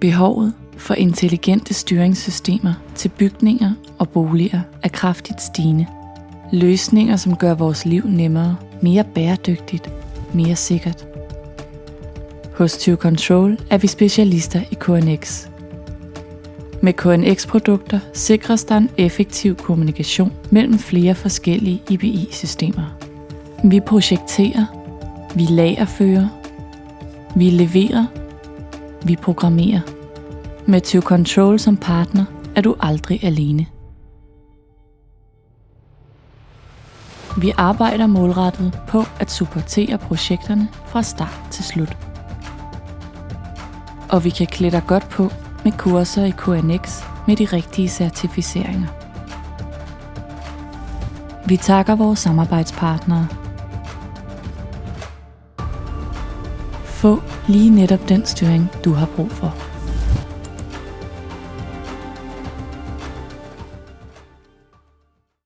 Behovet for intelligente styringssystemer til bygninger og boliger er kraftigt stigende. Løsninger, som gør vores liv nemmere, mere bæredygtigt, mere sikkert. Hos TuControl er vi specialister i KNX. Med KNX-produkter sikres der en effektiv kommunikation mellem flere forskellige IBI-systemer. Vi projekterer, vi lagerfører, vi leverer, vi programmerer. Med TuControl som partner er du aldrig alene. Vi arbejder målrettet på at supportere projekterne fra start til slut. Og vi kan klæde dig godt på med kurser i KNX med de rigtige certificeringer. Vi takker vores samarbejdspartnere. Få lige netop den styring, du har brug for.